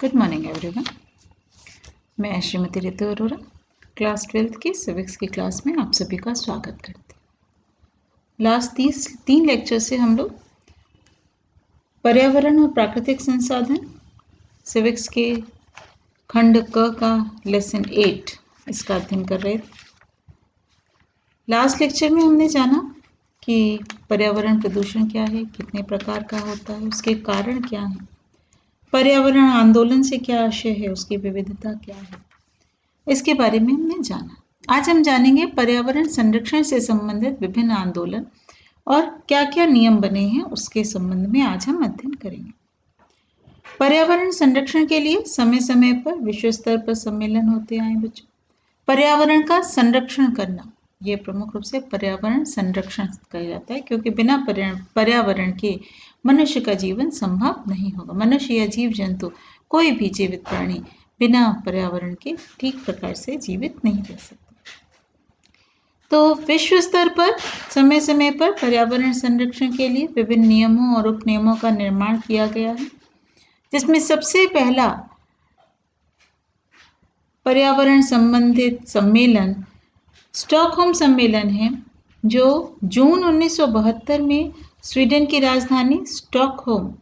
Good morning everyone. मैं Shrimati Ritu Arora class 12th की civics की क्लास में आप सभी का स्वागत करती हूँ। लास्ट 3 लेक्चर से हम लोग पर्यावरण और प्राकृतिक संसाधन सिविक्स के खंड क का लेसन 8 इसका अध्ययन कर रहे थे। लास्ट लेक्चर में हमने जाना कि पर्यावरण प्रदूषण क्या है, कितने प्रकार का होता है, उसके कारण क्या है, पर्यावरण आंदोलन से क्या आशय है, उसकी विविधता क्या है, इसके बारे में हमने जाना। आज हम जानेंगे पर्यावरण संरक्षण से संबंधित विभिन्न आंदोलन और क्या क्या नियम बने हैं उसके संबंध में आज हम अध्ययन करेंगे। पर्यावरण संरक्षण के लिए समय समय पर विश्व स्तर पर सम्मेलन होते आए बच्चों। पर्यावरण का संरक्षण करना ये प्रमुख रूप से पर्यावरण संरक्षण कहा जाता है, क्योंकि बिना पर्यावरण के मनुष्य का जीवन संभव नहीं होगा। मनुष्य या जीव जंतु कोई भी जीवित प्राणी बिना पर्यावरण के ठीक प्रकार से जीवित नहीं रह सकता। तो विश्व स्तर पर समय समय पर पर्यावरण संरक्षण के लिए विभिन्न नियमों और उपनियमों का निर्माण किया गया है, जिसमें सबसे पहला पर्यावरण संबंधित सम्मेलन स्टॉकहोम सम्मेलन है, जो जून 1972 में स्वीडन की राजधानी स्टॉकहोम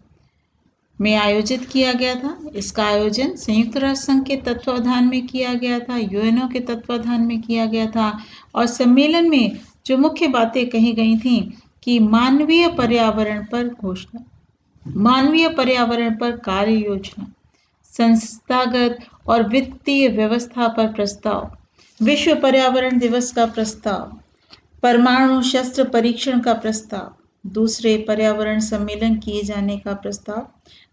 में आयोजित किया गया था। इसका आयोजन संयुक्त राष्ट्र संघ के तत्वावधान में किया गया था, यूएनओ के तत्वावधान में किया गया था। और सम्मेलन में जो मुख्य बातें कही गई थीं कि मानवीय पर्यावरण पर घोषणा, मानवीय पर्यावरण पर कार्य योजना, संस्थागत और वित्तीय व्यवस्था पर प्रस्ताव, विश्व पर्यावरण दिवस का प्रस्ताव, परमाणु शस्त्र परीक्षण का प्रस्ताव, दूसरे पर्यावरण सम्मेलन किए जाने का प्रस्ताव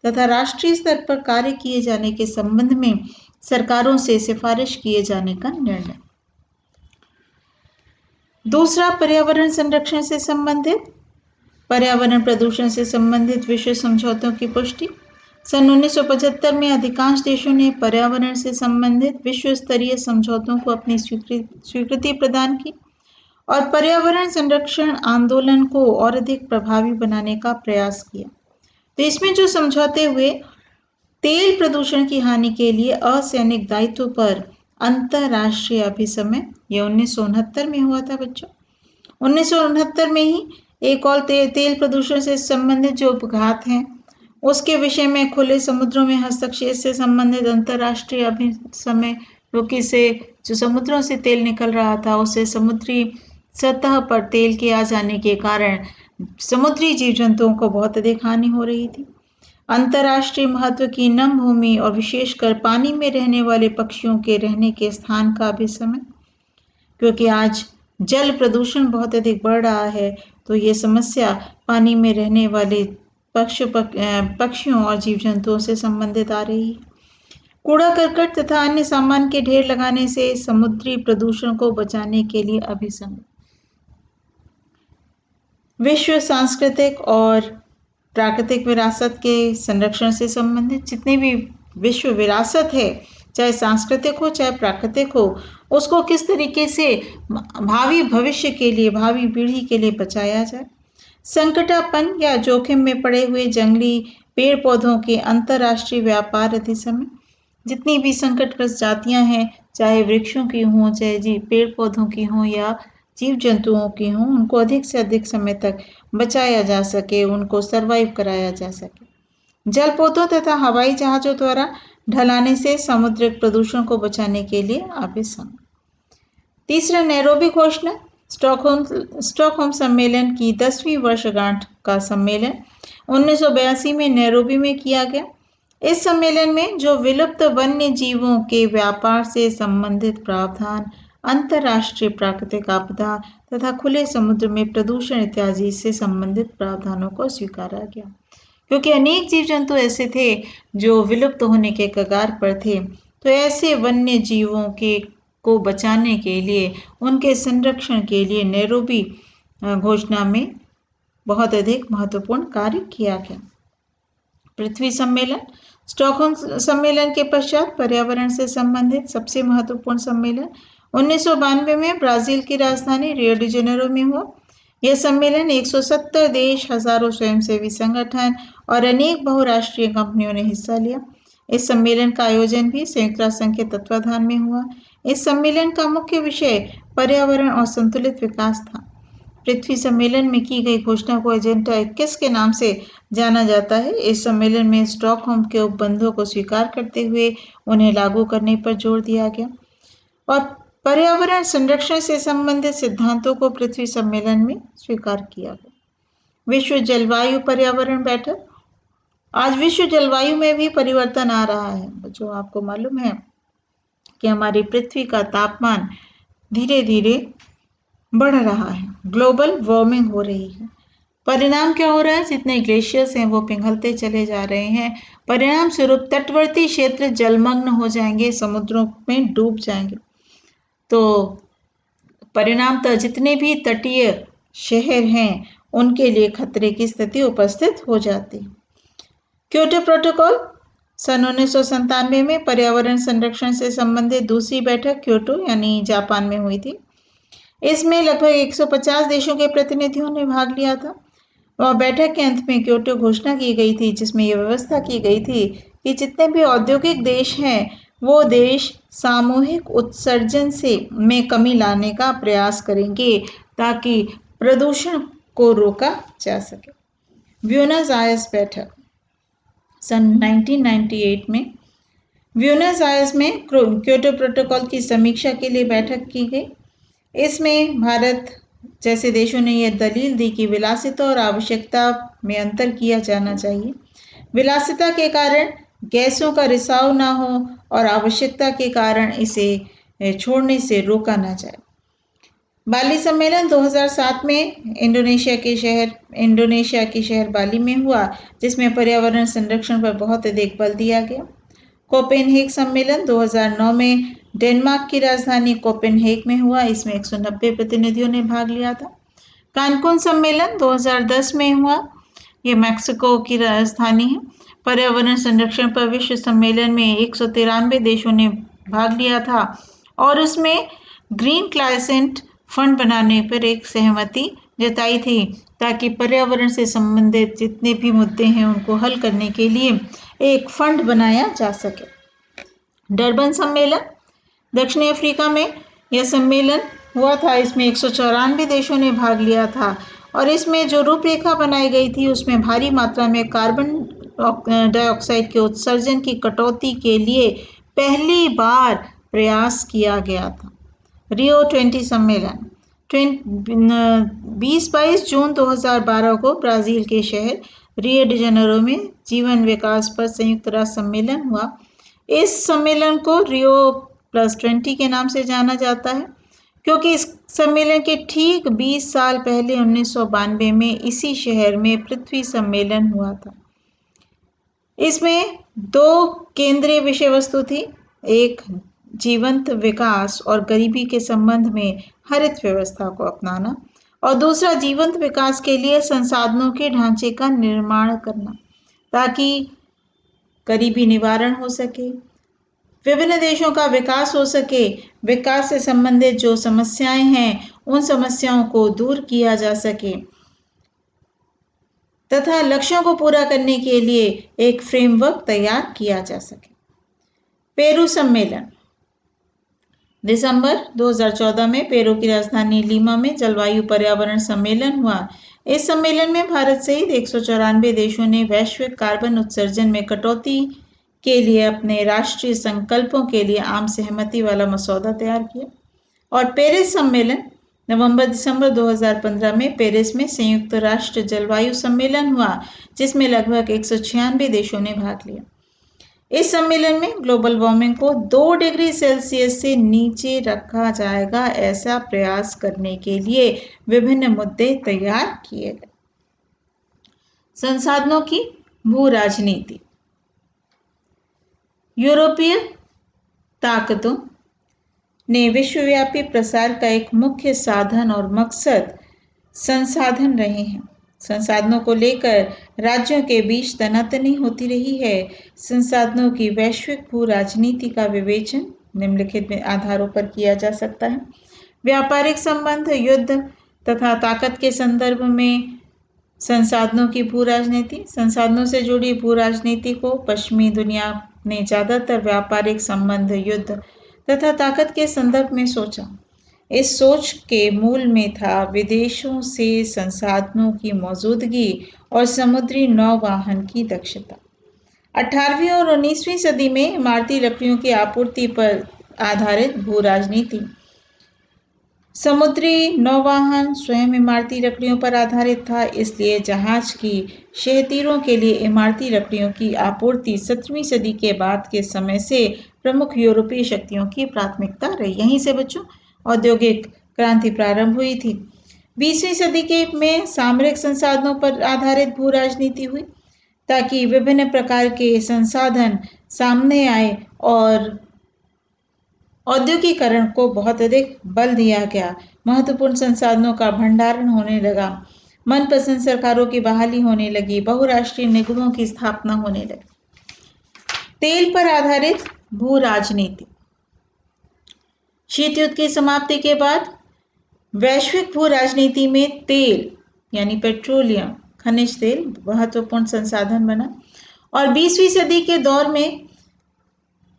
तथा राष्ट्रीय स्तर पर कार्य किए जाने के संबंध में सरकारों से सिफारिश किए जाने का निर्णय। दूसरा, पर्यावरण संरक्षण से संबंधित पर्यावरण प्रदूषण से संबंधित विश्व समझौतों की पुष्टि। सन 1975 में अधिकांश देशों ने पर्यावरण से संबंधित विश्व स्तरीय समझौतों को अपनी स्वीकृति प्रदान की और पर्यावरण संरक्षण आंदोलन को और अधिक प्रभावी बनाने का प्रयास किया। तो इसमें जो समझौते हुए, तेल प्रदूषण की हानि के लिए असैनिक दायित्व पर अंतरराष्ट्रीय अभिसमय, यह 1969 में हुआ था बच्चों। 1969 में ही एक और तेल प्रदूषण से संबंधित जो अपघात हैं उसके विषय में खुले समुद्रों में हस्तक्षेप से संबंधित अंतरराष्ट्रीय अभिसमय, क्योंकि से जो समुद्रों से तेल निकल रहा था उससे समुद्री सतह पर तेल के आ जाने के कारण समुद्री जीव जंतुओं को बहुत अधिक हानि हो रही थी। अंतरराष्ट्रीय महत्व की नम भूमि और विशेषकर पानी में रहने वाले पक्षियों के रहने के स्थान का भी समय, क्योंकि आज जल प्रदूषण बहुत अधिक बढ़ रहा है, तो ये समस्या पानी में रहने वाले पक्षियों और जीव जंतुओं से संबंधित आ रही है। कूड़ा करकट तथा अन्य सामान के ढेर लगाने से समुद्री प्रदूषण को बचाने के लिए अभिसमय। विश्व सांस्कृतिक और प्राकृतिक विरासत के संरक्षण से संबंधित जितनी भी विश्व विरासत है, चाहे सांस्कृतिक हो चाहे प्राकृतिक हो, उसको किस तरीके से भावी भविष्य के लिए, भावी पीढ़ी के लिए बचाया जाए। संकटापन्न या जोखिम में पड़े हुए जंगली पेड़ पौधों के अंतरराष्ट्रीय व्यापार अधिसमय। जितनी भी संकटग्रस्त जातियां हैं, चाहे वृक्षों की हों, चाहे पेड़ पौधों की हों या जीव जंतुओं की हों, उनको अधिक से अधिक समय तक बचाया जा सके, उनको सरवाइव कराया जा सके। जलपोतों तथा हवाई जहाजों द्वारा ढलाने से समुद्रिक प्रदूषण को बचाने के लिए अभिसमय। तीसरा, नैरोबी घोषणा, स्टॉकहोम सम्मेलन की 10वीं वर्षगांठ का सम्मेलन 1982 में नैरोबी में किया गया। इस सम्मेलन में जो विलुप्त वन्य जीवों के व्यापार से संबंधित प्रावधान, अंतरराष्ट्रीय प्राकृतिक आपदा तथा खुले समुद्र में प्रदूषण इत्यादि से संबंधित प्रावधानों को स्वीकारा गया, क्योंकि अनेक जीव जंतु ऐसे थे जो विलुप्त होने के कगार पर थे। तो ऐसे वन्य जीवों के को बचाने के लिए, उनके संरक्षण के लिए नैरोबी घोषणा में बहुत अधिक महत्वपूर्ण कार्य किया गया। पृथ्वी सम्मेलन, स्टॉकहोम सम्मेलन के पश्चात पर्यावरण से संबंधित सबसे महत्वपूर्ण सम्मेलन 1992 में ब्राजील की राजधानी रियो डी जेनेरो में हुआ। यह सम्मेलन 170 देश, हजारों स्वयंसेवी संगठन और अनेक बहुराष्ट्रीय कंपनियों ने हिस्सा लिया। इस सम्मेलन का आयोजन भी संयुक्त राष्ट्र संघ के तत्वाधान में हुआ। इस सम्मेलन का मुख्य विषय पर्यावरण और संतुलित विकास था। पृथ्वी सम्मेलन में की गई घोषणा को एजेंडा 21 के नाम से जाना जाता है। इस सम्मेलन में स्टॉकहोम के उपबंधों को स्वीकार करते हुए उन्हें लागू करने पर जोर दिया गया और पर्यावरण संरक्षण से संबंधित सिद्धांतों को पृथ्वी सम्मेलन में स्वीकार किया गया। विश्व जलवायु पर्यावरण बैठक। आज विश्व जलवायु में भी परिवर्तन आ रहा है। जो आपको मालूम है कि हमारी पृथ्वी का तापमान धीरे धीरे बढ़ रहा है, ग्लोबल वार्मिंग हो रही है। परिणाम क्या हो रहा है? जितने ग्लेशियर्स हैं वो पिघलते चले जा रहे हैं। परिणाम स्वरूप तटवर्ती क्षेत्र जलमग्न हो जाएंगे, समुद्रों में डूब जाएंगे। तो परिणामतः जितने भी तटीय शहर हैं उनके लिए खतरे की स्थिति उपस्थित हो जाती है। क्योटो प्रोटोकॉल सन 1997 में पर्यावरण संरक्षण से संबंधित दूसरी बैठक क्योटो यानी जापान में हुई थी। इसमें लगभग 150 देशों के प्रतिनिधियों ने भाग लिया था और बैठक के अंत में क्योटो घोषणा की गई थी, जिसमें यह व्यवस्था की गई थी कि जितने भी औद्योगिक देश हैं वो देश सामूहिक उत्सर्जन में कमी लाने का प्रयास करेंगे ताकि प्रदूषण को रोका जा सके। ब्यूनस आयर्स बैठक सन 1998 में ब्यूनस आयर्स में क्योटो प्रोटोकॉल की समीक्षा के लिए बैठक की गई। इसमें भारत जैसे देशों ने यह दलील दी कि विलासिता और आवश्यकता में अंतर किया जाना चाहिए। विलासिता के कारण गैसों का रिसाव ना हो और आवश्यकता के कारण इसे छोड़ने से रोका ना जाए। बाली सम्मेलन 2007 में इंडोनेशिया के शहर बाली में हुआ, जिसमें पर्यावरण संरक्षण पर बहुत अधिक बल दिया गया। कोपेनहेग सम्मेलन 2009 में डेनमार्क की राजधानी कोपेनहेग में हुआ। इसमें 190 प्रतिनिधियों ने भाग लिया था। कानकुन सम्मेलन 2010 में हुआ। ये मैक्सिको की राजधानी है। पर्यावरण संरक्षण पर विश्व सम्मेलन में 193 देशों ने भाग लिया था और उसमें ग्रीन क्लाइमेट फंड बनाने पर एक सहमति जताई थी ताकि पर्यावरण से संबंधित जितने भी मुद्दे हैं उनको हल करने के लिए एक फंड बनाया जा सके। डरबन सम्मेलन दक्षिण अफ्रीका में यह सम्मेलन हुआ था। इसमें 194 देशों ने भाग लिया था और इसमें जो रूपरेखा बनाई गई थी उसमें भारी मात्रा में कार्बन डाइऑक्साइड के उत्सर्जन की कटौती के लिए पहली बार प्रयास किया गया था। रियो 20 सम्मेलन 20-22 जून 2012 को ब्राजील के शहर रियो डी जेनेरो में जीवन विकास पर संयुक्त राष्ट्र सम्मेलन हुआ। इस सम्मेलन को रियो +20 के नाम से जाना जाता है क्योंकि इस सम्मेलन के ठीक 20 साल पहले 1992 में इसी शहर में पृथ्वी सम्मेलन हुआ था। इसमें 2 केंद्रीय विषय वस्तु थी, एक जीवंत विकास और गरीबी के संबंध में हरित व्यवस्था को अपनाना और दूसरा जीवंत विकास के लिए संसाधनों के ढांचे का निर्माण करना ताकि गरीबी निवारण हो सके, विभिन्न देशों का विकास हो सके, विकास से संबंधित जो समस्याएं हैं उन समस्याओं को दूर किया जा सके तथा लक्ष्यों को पूरा करने के लिए एक फ्रेमवर्क तैयार किया जा सके। पेरू सम्मेलन दिसंबर 2014 में पेरू की राजधानी लीमा में जलवायु पर्यावरण सम्मेलन हुआ। इस सम्मेलन में भारत सहित 194 देशों ने वैश्विक कार्बन उत्सर्जन में कटौती के लिए अपने राष्ट्रीय संकल्पों के लिए आम सहमति वाला मसौदा तैयार किया। और पेरिस सम्मेलन नवंबर-दिसंबर 2015 में पेरिस में संयुक्त राष्ट्र जलवायु सम्मेलन हुआ, जिसमें लगभग 196 देशों ने भाग लिया। इस सम्मेलन में ग्लोबल वार्मिंग को 2 डिग्री सेल्सियस से नीचे रखा जाएगा, ऐसा प्रयास करने के लिए विभिन्न मुद्दे तैयार किए गए। संसाधनों की भू राजनीति। यूरोपीय ताकतों ने विश्वव्यापी प्रसार का एक मुख्य साधन और मकसद संसाधन रहे हैं। संसाधनों को लेकर राज्यों के बीच तनातनी होती रही है। संसाधनों की वैश्विक भू राजनीति का विवेचन निम्नलिखित आधारों पर किया जा सकता है। व्यापारिक संबंध, युद्ध तथा ताकत के संदर्भ में संसाधनों की भू राजनीति। संसाधनों से जुड़ी भू राजनीति को पश्चिमी दुनिया ने ज्यादातर व्यापारिक संबंध, युद्ध तथा ताकत के संदर्भ में सोचा। इस सोच के मूल में था विदेशों से संसाधनों की मौजूदगी और समुद्री नौवाहन की दक्षता। 18वीं और 19वीं सदी में इमारती लकड़ियों की आपूर्ति पर आधारित भू राजनीति, समुद्री नौवाहन स्वयं इमारती लकड़ियों पर आधारित था, इसलिए जहाज की शहतीरों के लिए इमारती लकड़ियों की आपूर्ति 17वीं सदी के बाद के समय से प्रमुख यूरोपीय शक्तियों की प्राथमिकता रही। यहीं से बच्चों औद्योगिक क्रांति प्रारंभ हुई थी। 20वीं सदी के में सामरिक संसाधनों पर आधारित भू राजनीति हुई ताकि विभिन्न प्रकार के संसाधन सामने आए और औद्योगिकरण को बहुत अधिक बल दिया गया। महत्वपूर्ण संसाधनों का भंडारण होने लगा, मनपसंद सरकारों की बहाली होने लगी, बहुराष्ट्रीय निगमों की स्थापना होने लगी। तेल पर आधारित भू राजनीति। शीत युद्ध की समाप्ति के बाद वैश्विक भू राजनीति में तेल यानी पेट्रोलियम, खनिज तेल महत्वपूर्ण संसाधन बना और 20वीं सदी के दौर में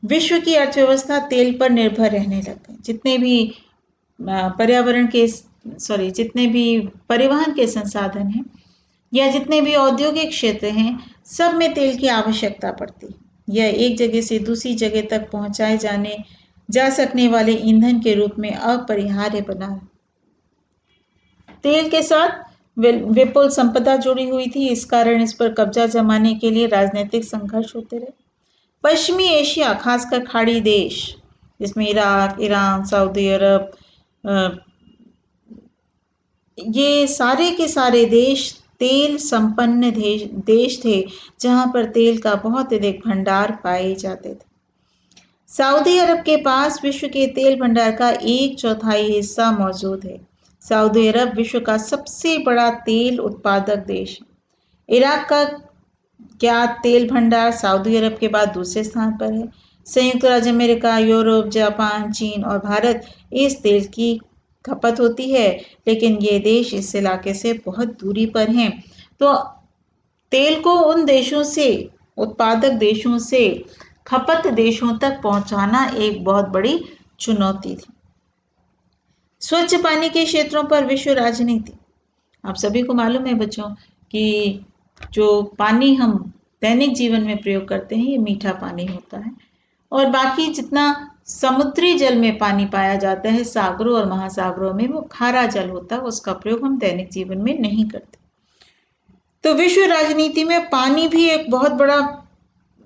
विश्व की अर्थव्यवस्था तेल पर निर्भर रहने लग गई। जितने भी परिवहन के संसाधन हैं या जितने भी औद्योगिक क्षेत्र हैं, सब में तेल की आवश्यकता पड़ती है। यह एक जगह से दूसरी जगह तक पहुंचाए जा सकने वाले ईंधन के रूप में अपरिहार्य बना। तेल के साथ विपुल संपदा जुड़ी हुई थी, इस कारण इस पर कब्जा जमाने के लिए राजनीतिक संघर्ष होते रहे। पश्चिमी एशिया, खासकर खाड़ी देश जिसमें इराक, ईरान, सऊदी अरब, ये सारे के सारे देश तेल संपन्न देश थे, जहां पर तेल का बहुत अधिक भंडार पाए जाते थे। सऊदी अरब के पास विश्व के तेल भंडार का 1/4 हिस्सा मौजूद है। सऊदी अरब विश्व का सबसे बड़ा तेल उत्पादक देश है। इराक का क्या तेल भंडार सऊदी अरब के बाद दूसरे स्थान पर है। संयुक्त राज्य अमेरिका, यूरोप, जापान, चीन और भारत इस तेल की खपत होती है, लेकिन ये देश इस इलाके से बहुत दूरी पर हैं। तो तेल को उन देशों से, उत्पादक देशों से खपत देशों तक पहुंचाना एक बहुत बड़ी चुनौती थी। स्वच्छ पानी के क्षेत्रों पर विश्व राजनीति। आप सभी को मालूम है बच्चों कि जो पानी हम दैनिक जीवन में प्रयोग करते हैं, ये मीठा पानी होता है और बाकी जितना समुद्री जल में पानी पाया जाता है सागरों और महासागरों में, वो खारा जल होता है, उसका प्रयोग हम दैनिक जीवन में नहीं करते। तो विश्व राजनीति में पानी भी एक बहुत बड़ा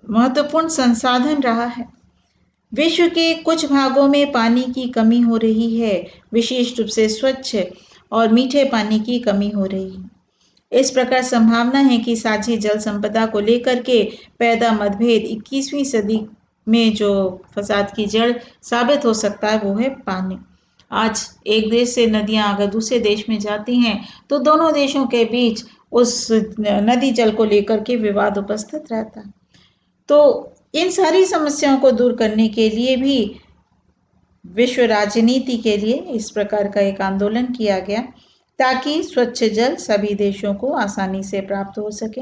महत्वपूर्ण संसाधन रहा है। विश्व के कुछ भागों में पानी की कमी हो रही है, विशेष रूप से स्वच्छ और मीठे पानी की कमी हो रही है। इस प्रकार संभावना है कि साझी जल संपदा को लेकर के पैदा मतभेद 21वीं सदी में जो फसाद की जड़ साबित हो सकता है वो है पानी। आज एक देश से नदियां अगर दूसरे देश में जाती हैं तो दोनों देशों के बीच उस नदी जल को लेकर के विवाद उपस्थित रहता है। तो इन सारी समस्याओं को दूर करने के लिए भी विश्व राजनीति के लिए इस प्रकार का एक आंदोलन किया गया ताकि स्वच्छ जल सभी देशों को आसानी से प्राप्त हो सके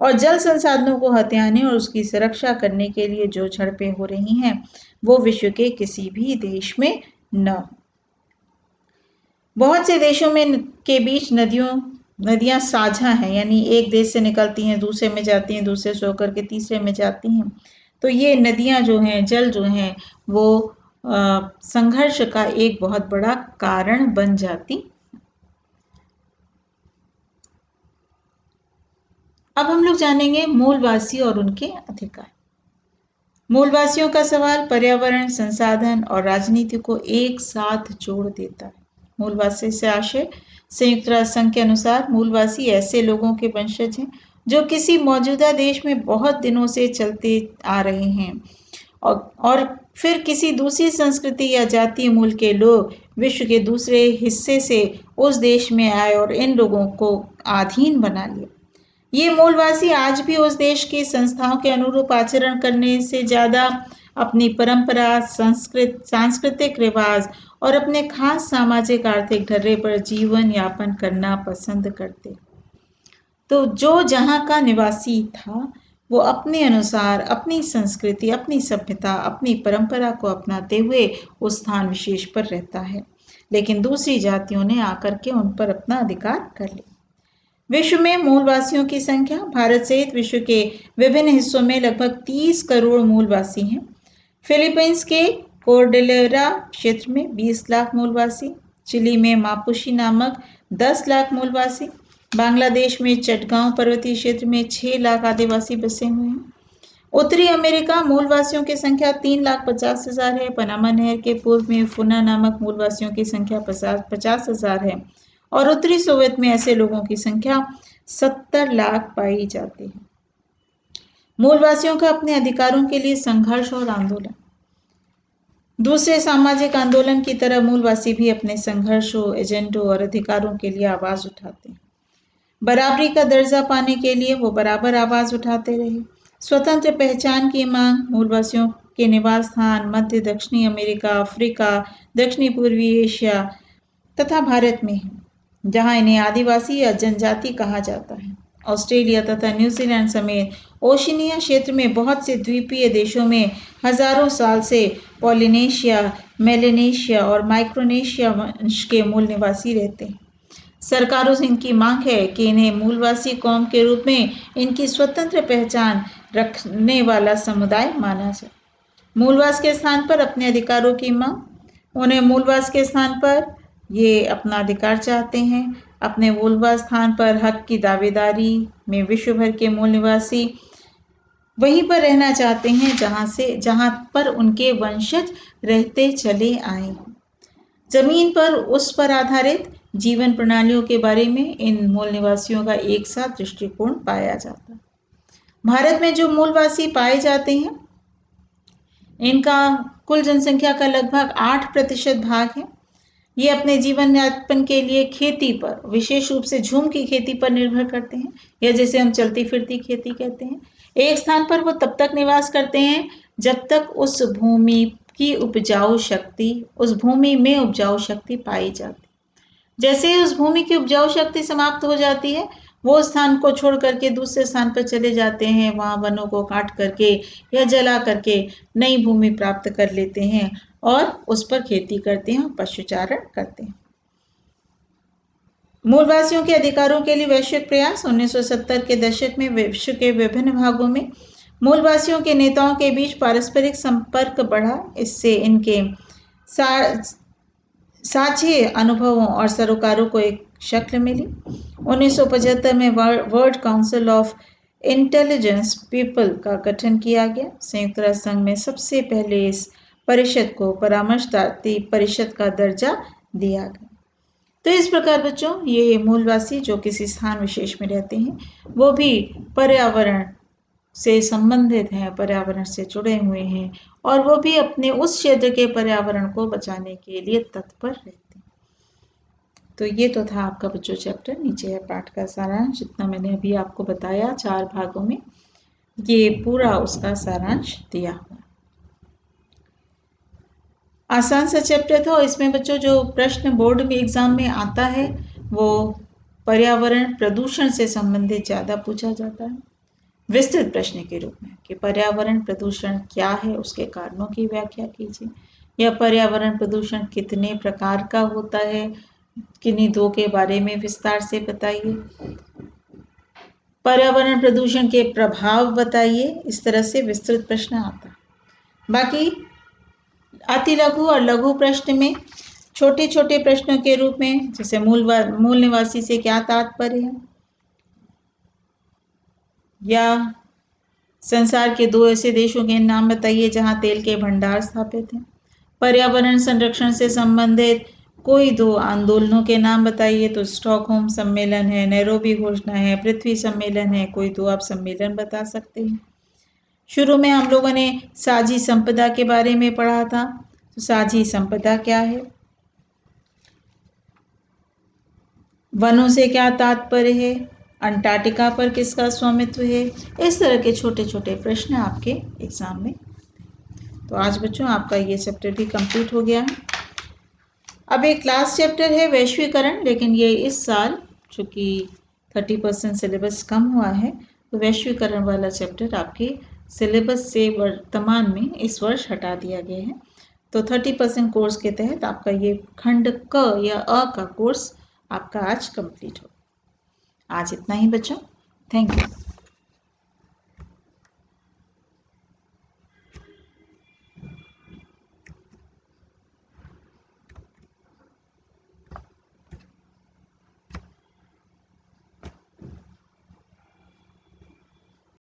और जल संसाधनों को हथियाने और उसकी सुरक्षा करने के लिए जो झड़पें हो रही हैं वो विश्व के किसी भी देश में न हो। बहुत से देशों में के बीच नदियां साझा हैं, यानी एक देश से निकलती हैं, दूसरे में जाती हैं, दूसरे से होकर के तीसरे में जाती हैं। तो ये नदियां जो हैं, जल जो हैं, वो संघर्ष का एक बहुत बड़ा कारण बन जाती। अब हम लोग जानेंगे मूलवासी और उनके अधिकार। मूलवासियों का सवाल पर्यावरण, संसाधन और राजनीति को एक साथ जोड़ देता है। मूलवासी से आशय संयुक्त राष्ट्र संघ के अनुसार मूलवासी ऐसे लोगों के वंशज हैं जो किसी मौजूदा देश में बहुत दिनों से चलते आ रहे हैं और फिर किसी दूसरी संस्कृति या जातीय मूल के लोग विश्व के दूसरे हिस्से से उस देश में आए और इन लोगों को अधीन बना लिया। ये मूलवासी आज भी उस देश की संस्थाओं के अनुरूप आचरण करने से ज्यादा अपनी परंपरा, सांस्कृतिक रिवाज और अपने खास सामाजिक आर्थिक ढर्रे पर जीवन यापन करना पसंद करते। तो जो जहां का निवासी था वो अपने अनुसार अपनी संस्कृति, अपनी सभ्यता, अपनी परंपरा को अपनाते हुए उस स्थान विशेष पर रहता है, लेकिन दूसरी जातियों ने आकर के उन पर अपना अधिकार कर लिया। विश्व में मूलवासियों की संख्या, भारत सहित विश्व के विभिन्न हिस्सों में लगभग 30 करोड़ मूलवासी हैं। फिलीपींस के कोर्डेलेरा क्षेत्र में 20 लाख मूलवासी, चिली में मापुशी नामक 10 लाख मूलवासी, बांग्लादेश में चटगांव पर्वतीय क्षेत्र में 6 लाख आदिवासी बसे हुए हैं। उत्तरी अमेरिका मूलवासियों की संख्या 3,50,000 है। पनामा नहर के पूर्व में फुना नामक मूलवासियों की संख्या 50,000 है और उत्तरी सोवियत में ऐसे लोगों की संख्या 70 लाख पाई जाती है। मूलवासियों का अपने अधिकारों के लिए संघर्ष और आंदोलन। दूसरे सामाजिक आंदोलन की तरह मूलवासी भी अपने संघर्षों, एजेंडों और अधिकारों के लिए आवाज उठाते हैं। बराबरी का दर्जा पाने के लिए वो बराबर आवाज उठाते रहे। स्वतंत्र पहचान की मांग। मूलवासियों के निवास स्थान मध्य दक्षिणी अमेरिका, अफ्रीका, दक्षिणी पूर्वी एशिया तथा भारत में है, जहां इन्हें आदिवासी या जनजाति कहा जाता है। ऑस्ट्रेलिया तथा न्यूजीलैंड समेत ओशिनिया क्षेत्र में बहुत से द्वीपीय देशों में हजारों साल से पॉलिनेशिया, मेलेनेशिया और माइक्रोनेशिया वंश के मूल निवासी रहते हैं। सरकारों से इनकी मांग है कि इन्हें मूलवासी कौम के रूप में इनकी स्वतंत्र पहचान रखने वाला समुदाय माना जाए। मूलवास के स्थान पर अपने अधिकारों की मांग। उन्हें मूलवास के स्थान पर ये अपना अधिकार चाहते हैं। अपने मूलवास स्थान पर हक की दावेदारी में विश्व भर के मूल निवासी वहीं पर रहना चाहते हैं जहां पर उनके वंशज रहते चले आए। जमीन पर उस पर आधारित जीवन प्रणालियों के बारे में इन मूल निवासियों का एक साथ दृष्टिकोण पाया जाता है। भारत में जो मूलवासी पाए जाते हैं, इनका कुल जनसंख्या का लगभग 8% भाग है। ये अपने जीवन यापन के लिए खेती पर, विशेष रूप से झूम की खेती पर निर्भर करते हैं, या जिसे हम चलती फिरती खेती कहते हैं। एक स्थान पर वो तब तक निवास करते हैं जब तक उस भूमि में उपजाऊ शक्ति पाई जाती। जैसे ही उस भूमि की उपजाऊ शक्ति समाप्त हो जाती है, वो स्थान को छोड़ करके दूसरे स्थान पर चले जाते हैं। वहां वनों को काट करके या जला करके नई भूमि प्राप्त कर लेते हैं और उस पर खेती करते हैं और पशुचारण करते हैं। मूलवासियों के अधिकारों के लिए वैश्विक प्रयास। 1970 के दशक में विश्व के विभिन्न भागों में मूलवासियों के नेताओं के बीच पारस्परिक संपर्क बढ़ा। इससे इनके साझे अनुभवों और सरोकारों को एक शक्ल मिली। 1975 में world council of intelligence people का गठन किया गया। संयुक्त राष्ट्र संघ में सबसे पहले इस परिषद को परामर्शदात्री परिषद का दर्जा दिया गया। तो इस प्रकार बच्चों, ये मूलवासी जो किसी स्थान विशेष में रहते हैं, वो भी पर्यावरण से संबंधित हैं, पर्यावरण से जुड़े हुए हैं और वो भी अपने उस क्षेत्र के पर्यावरण को बचाने के लिए तत्पर रहते हैं। तो ये तो था आपका बच्चों चैप्टर। नीचे है पाठ का सारांश। जितना मैंने अभी आपको बताया 4 भागों में, ये पूरा उसका सारांश दिया हुआ। आसान सा चैप्टर था। इसमें बच्चों जो प्रश्न बोर्ड में एग्जाम में आता है वो पर्यावरण प्रदूषण से संबंधित ज़्यादा पूछा जाता है, विस्तृत प्रश्न के रूप में, कि पर्यावरण प्रदूषण क्या है, उसके कारणों की व्याख्या कीजिए, या पर्यावरण प्रदूषण कितने प्रकार का होता है, किन्हीं 2 के बारे में विस्तार से बताइए, पर्यावरण प्रदूषण के प्रभाव बताइए। इस तरह से विस्तृत प्रश्न आता है। बाकी अति लघु और लघु प्रश्न में छोटे छोटे प्रश्नों के रूप में, जैसे मूल निवासी से क्या तात्पर्य है, या संसार के 2 ऐसे देशों के नाम बताइए जहां तेल के भंडार स्थापित हैं, पर्यावरण संरक्षण से संबंधित कोई 2 आंदोलनों के नाम बताइए। तो स्टॉकहोम सम्मेलन है, नैरोबी घोषणा है, पृथ्वी सम्मेलन है, कोई 2 आप सम्मेलन बता सकते हैं। शुरू में हम लोगों ने साझी संपदा के बारे में पढ़ा था। तो साझी संपदा क्या है, वनों से क्या तात्पर्य है, अंटार्कटिका पर किसका स्वामित्व है। इस तरह के छोटे छोटे प्रश्न आपके एग्जाम में। तो आज बच्चों आपका ये चैप्टर भी कंप्लीट हो गया है। अब एक लास्ट चैप्टर है वैश्वीकरण, लेकिन ये इस साल चूंकि 30% सिलेबस कम हुआ है तो वैश्वीकरण वाला चैप्टर आपके सिलेबस से वर्तमान में इस वर्ष हटा दिया गया है। तो 30% कोर्स के तहत आपका ये खंड क या अ का कोर्स आपका आज कंप्लीट हो। आज इतना ही बच्चों, थैंक यू।